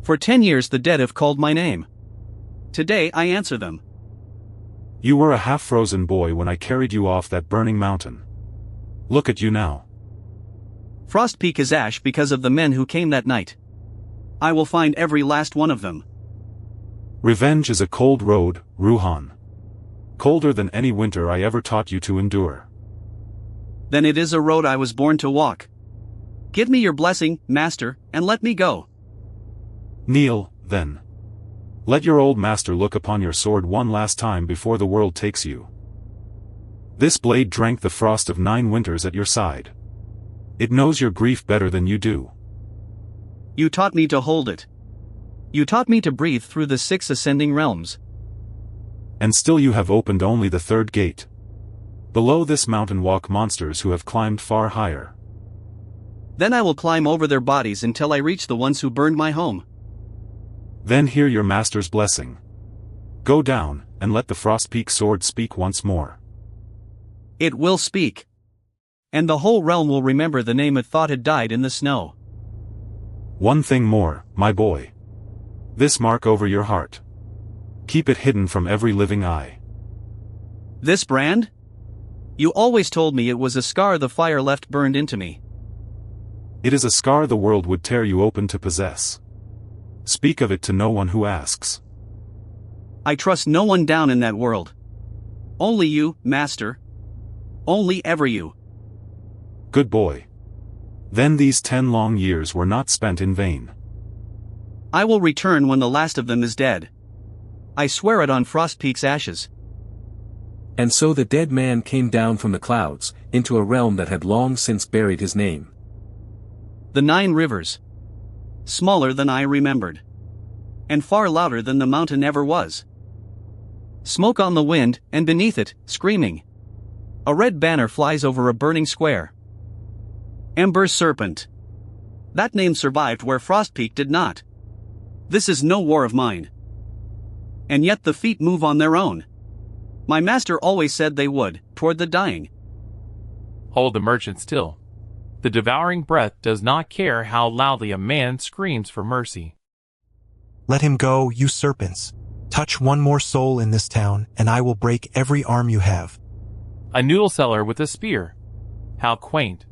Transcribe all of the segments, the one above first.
For 10 years the dead have called my name. Today I answer them. You were a half-frozen boy when I carried you off that burning mountain. Look at you now. Frostpeak is ash because of the men who came that night. I will find every last one of them. Revenge is a cold road, Ruhan. Colder than any winter I ever taught you to endure. Then it is a road I was born to walk. Give me your blessing, master, and let me go. Kneel, then. Let your old master look upon your sword one last time before the world takes you. This blade drank the frost of 9 winters at your side. It knows your grief better than you do. You taught me to hold it. You taught me to breathe through the 6 ascending realms. And still you have opened only the 3rd gate. Below this mountain walk monsters who have climbed far higher. Then I will climb over their bodies until I reach the ones who burned my home. Then hear your master's blessing. Go down, and let the Frostpeak Sword speak once more. It will speak. And the whole realm will remember the name it thought had died in the snow. One thing more, my boy. This mark over your heart. Keep it hidden from every living eye. This brand? You always told me it was a scar the fire left burned into me. It is a scar the world would tear you open to possess. Speak of it to no one who asks. I trust no one down in that world. Only you, master. Only ever you. Good boy. Then these 10 long years were not spent in vain. I will return when the last of them is dead. I swear it on Frostpeak's ashes. And so the dead man came down from the clouds, into a realm that had long since buried his name. The 9 rivers. Smaller than I remembered. And far louder than the mountain ever was. Smoke on the wind, and beneath it, screaming. A red banner flies over a burning square. Ember Serpent. That name survived where Frostpeak did not. This is no war of mine. And yet the feet move on their own. My master always said they would, toward the dying. Hold the merchant still. The devouring breath does not care how loudly a man screams for mercy. Let him go, you serpents. Touch one more soul in this town, and I will break every arm you have. A noodle seller with a spear. How quaint.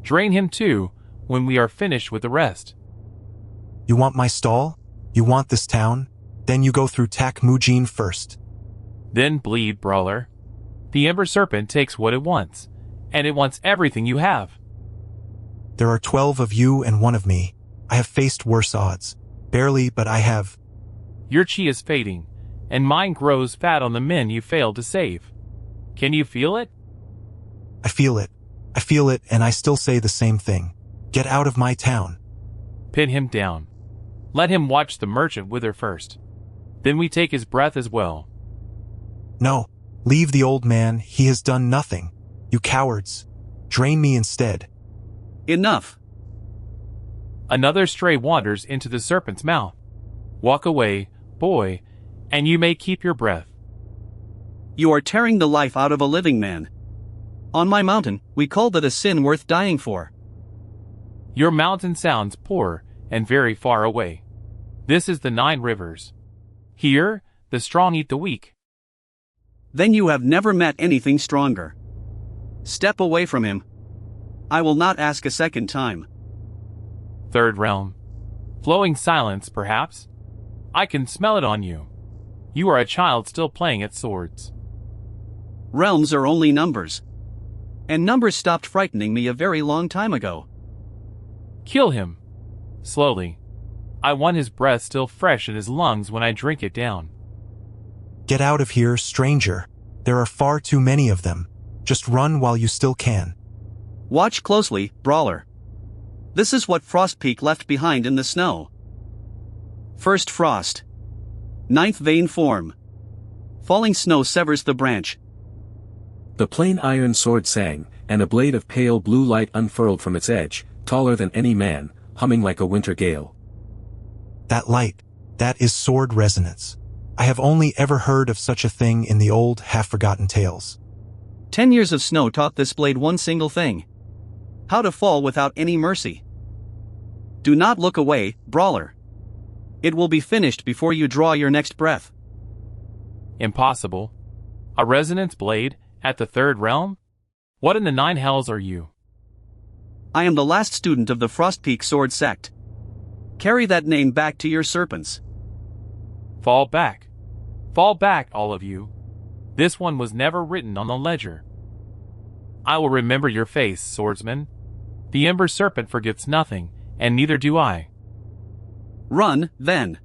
Drain him too, when we are finished with the rest. You want my stall? You want this town? Then you go through Tak Mujin first. Then bleed, brawler. The Ember Serpent takes what it wants, and it wants everything you have. There are 12 of you and 1 of me. I have faced worse odds. Barely, but I have. Your chi is fading, and mine grows fat on the men you failed to save. Can you feel it? I feel it. I feel it, and I still say the same thing. Get out of my town. Pin him down. Let him watch the merchant wither first. Then we take his breath as well. No, leave the old man, he has done nothing. You cowards. Drain me instead. Enough. Another stray wanders into the serpent's mouth. Walk away, boy, and you may keep your breath. You are tearing the life out of a living man. On my mountain, we called it a sin worth dying for. Your mountain sounds poor and very far away. This is the 9 rivers. Here, the strong eat the weak. Then you have never met anything stronger. Step away from him. I will not ask a second time. 3rd realm. Flowing silence, perhaps? I can smell it on you. You are a child still playing at swords. Realms are only numbers. And numbers stopped frightening me a very long time ago. Kill him. Slowly. I want his breath still fresh in his lungs when I drink it down. Get out of here, stranger. There are far too many of them. Just run while you still can. Watch closely, brawler. This is what Frostpeak left behind in the snow. First frost. 9th vein form. Falling snow severs the branch. The plain iron sword sang, and a blade of pale blue light unfurled from its edge, taller than any man, humming like a winter gale. That light, that is sword resonance. I have only ever heard of such a thing in the old, half-forgotten tales. 10 years of snow taught this blade one single thing. How to fall without any mercy. Do not look away, brawler. It will be finished before you draw your next breath. Impossible. A resonance blade at the third realm? What in the nine hells are you? I am the last student of the Frostpeak Sword Sect. Carry that name back to your serpents. Fall back. Fall back, all of you. This one was never written on the ledger. I will remember your face, swordsman. The Ember Serpent forgets nothing, and neither do I. Run, then.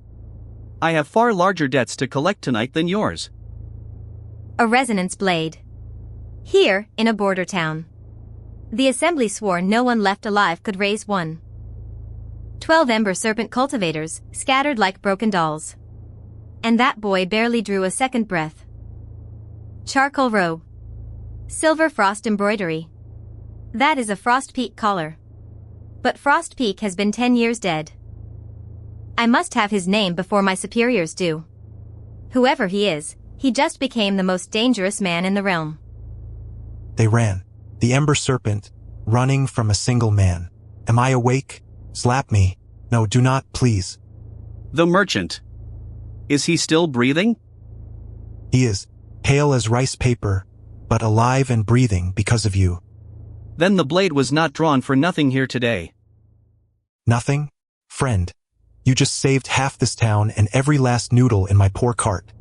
I have far larger debts to collect tonight than yours. A resonance blade. Here, in a border town. The assembly swore no one left alive could raise one. 12 Ember Serpent cultivators, scattered like broken dolls. And that boy barely drew a second breath. Charcoal robe. Silver frost embroidery. That is a Frostpeak collar. But Frostpeak has been 10 years dead. I must have his name before my superiors do. Whoever he is, he just became the most dangerous man in the realm. They ran. The Ember Serpent, running from a single man. Am I awake? Slap me. No, do not, please. The merchant. Is he still breathing? He is, pale as rice paper, but alive and breathing because of you. Then the blade was not drawn for nothing here today. Nothing? Friend. You just saved half this town and every last noodle in my poor cart.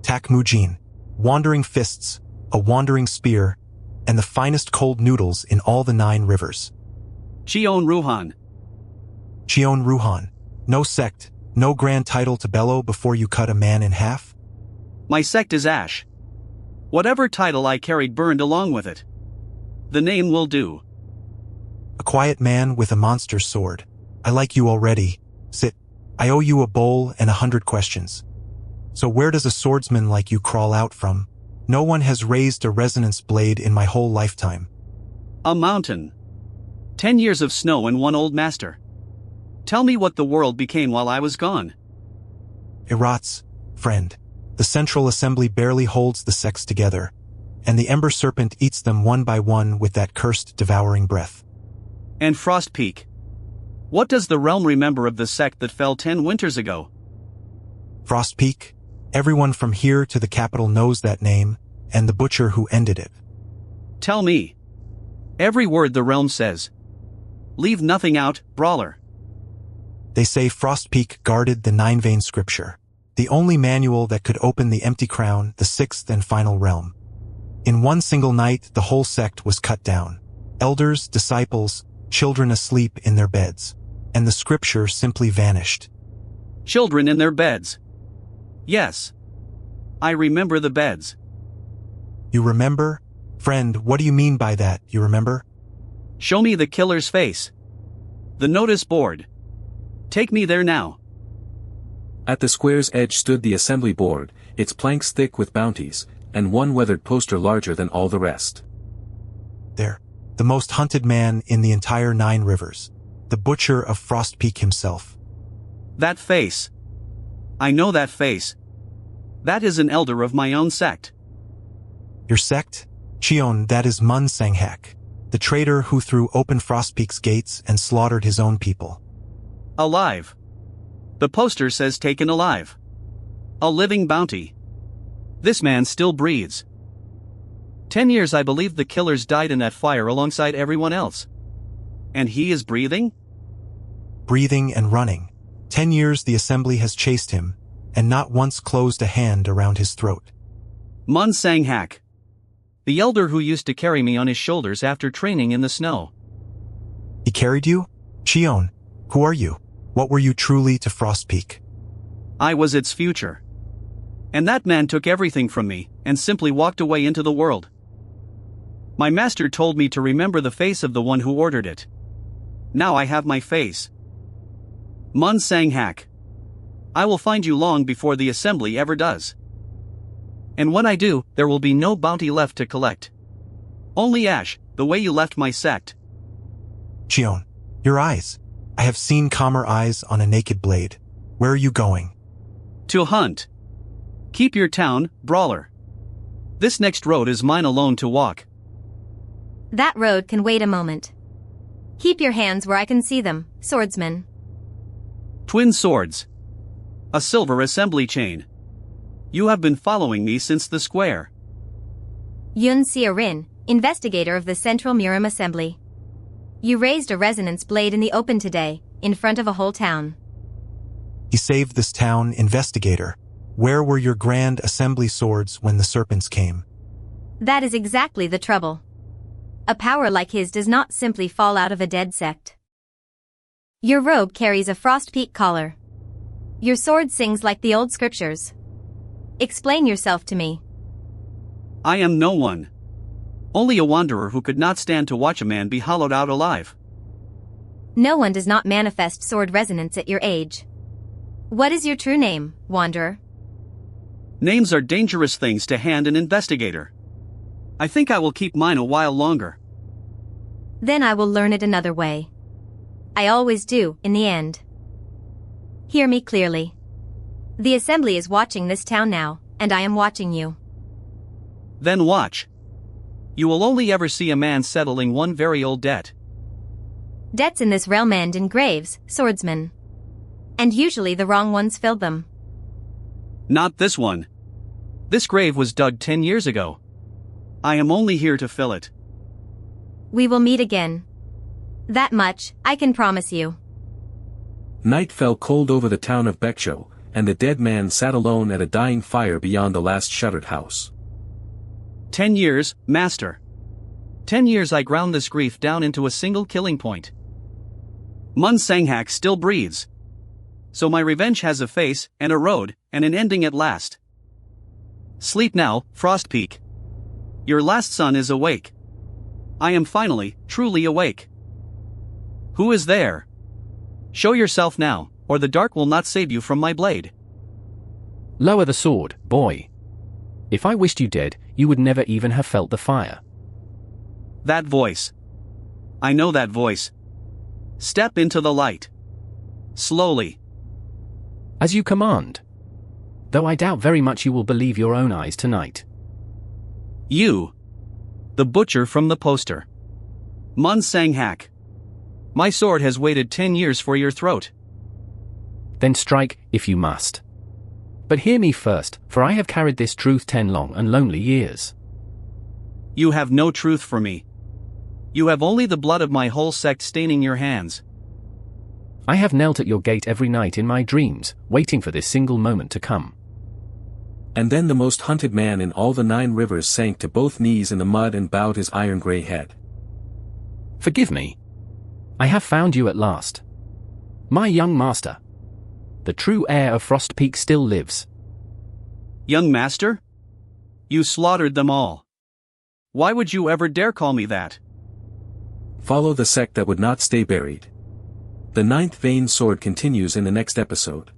Tak Mujin. Wandering fists, a wandering spear, and the finest cold noodles in all the 9 rivers. Cheon Ruhan. Cheon Ruhan. No sect, no grand title to bellow before you cut a man in half? My sect is Ash. Whatever title I carried burned along with it. The name will do. A quiet man with a monster sword. I like you already. Sit. I owe you a bowl and 100 questions. So where does a swordsman like you crawl out from? No one has raised a resonance blade in my whole lifetime. A mountain. 10 years of snow and one old master. Tell me what the world became while I was gone. It rots, friend. The Central Assembly barely holds the sects together, and the Ember Serpent eats them one by one with that cursed devouring breath. And Frostpeak. What does the realm remember of the sect that fell 10 winters ago? Frostpeak? Everyone from here to the capital knows that name, and the butcher who ended it. Tell me. Every word the realm says. Leave nothing out, brawler. They say Frostpeak guarded the 9-vein scripture, the only manual that could open the empty crown, the 6th and final realm. In one single night, the whole sect was cut down. Elders, disciples, children asleep in their beds. And the scripture simply vanished. Children in their beds. Yes. I remember the beds. You remember? Friend, what do you mean by that, you remember? Show me the killer's face. The notice board. Take me there now. At the square's edge stood the assembly board, its planks thick with bounties, and one weathered poster larger than all the rest. There, the most hunted man in the entire 9 rivers, the butcher of Frostpeak himself. That face. I know that face. That is an elder of my own sect. Your sect? Cheon, that is Mun Sanghak, the traitor who threw open Frostpeak's gates and slaughtered his own people. Alive. The poster says taken alive. A living bounty. This man still breathes. 10 years I believe the killers died in that fire alongside everyone else. And he is breathing? Breathing and running. 10 years the assembly has chased him, and not once closed a hand around his throat. Mun Sanghak. The elder who used to carry me on his shoulders after training in the snow. He carried you? Cheon, who are you? What were you truly to Frostpeak? I was its future. And that man took everything from me, and simply walked away into the world. My master told me to remember the face of the one who ordered it. Now I have my face. Mun Sanghak. I will find you long before the assembly ever does. And when I do, there will be no bounty left to collect. Only ash, the way you left my sect. Cheon, your eyes. I have seen calmer eyes on a naked blade. Where are you going? To hunt. Keep your town, brawler. This next road is mine alone to walk. That road can wait a moment. Keep your hands where I can see them, swordsman. Twin swords. A silver assembly chain. You have been following me since the square. Yun Rin, investigator of the Central Murim Assembly. You raised a resonance blade in the open today, in front of a whole town. He saved this town, investigator. Where were your grand assembly swords when the serpents came? That is exactly the trouble. A power like his does not simply fall out of a dead sect. Your robe carries a Frostpeak collar. Your sword sings like the old scriptures. Explain yourself to me. I am no one. Only a wanderer who could not stand to watch a man be hollowed out alive. No one does not manifest sword resonance at your age. What is your true name, wanderer? Names are dangerous things to hand an investigator. I think I will keep mine a while longer. Then I will learn it another way. I always do, in the end. Hear me clearly. The assembly is watching this town now, and I am watching you. Then watch. You will only ever see a man settling one very old debt. Debts in this realm end in graves, swordsman. And usually the wrong ones filled them. Not this one. This grave was dug 10 years ago. I am only here to fill it. We will meet again. That much, I can promise you. Night fell cold over the town of Beksho, and the dead man sat alone at a dying fire beyond the last shuttered house. 10 years, master. 10 years I ground this grief down into a single killing point. Mun Sanghak still breathes. So my revenge has a face, and a road, and an ending at last. Sleep now, Frostpeak. Your last son is awake. I am finally, truly awake. Who is there? Show yourself now, or the dark will not save you from my blade. Lower the sword, boy. If I wished you dead, you would never even have felt the fire. That voice. I know that voice. Step into the light. Slowly. As you command. Though I doubt very much you will believe your own eyes tonight. You. The butcher from the poster. Mun Sanghak. My sword has waited 10 years for your throat. Then strike, if you must. But hear me first, for I have carried this truth 10 long and lonely years. You have no truth for me. You have only the blood of my whole sect staining your hands. I have knelt at your gate every night in my dreams, waiting for this single moment to come. And then the most hunted man in all the 9 rivers sank to both knees in the mud and bowed his iron-gray head. Forgive me. I have found you at last. My young master. The true heir of Frostpeak still lives. Young master? You slaughtered them all. Why would you ever dare call me that? Follow the sect that would not stay buried. The 9th vein sword continues in the next episode.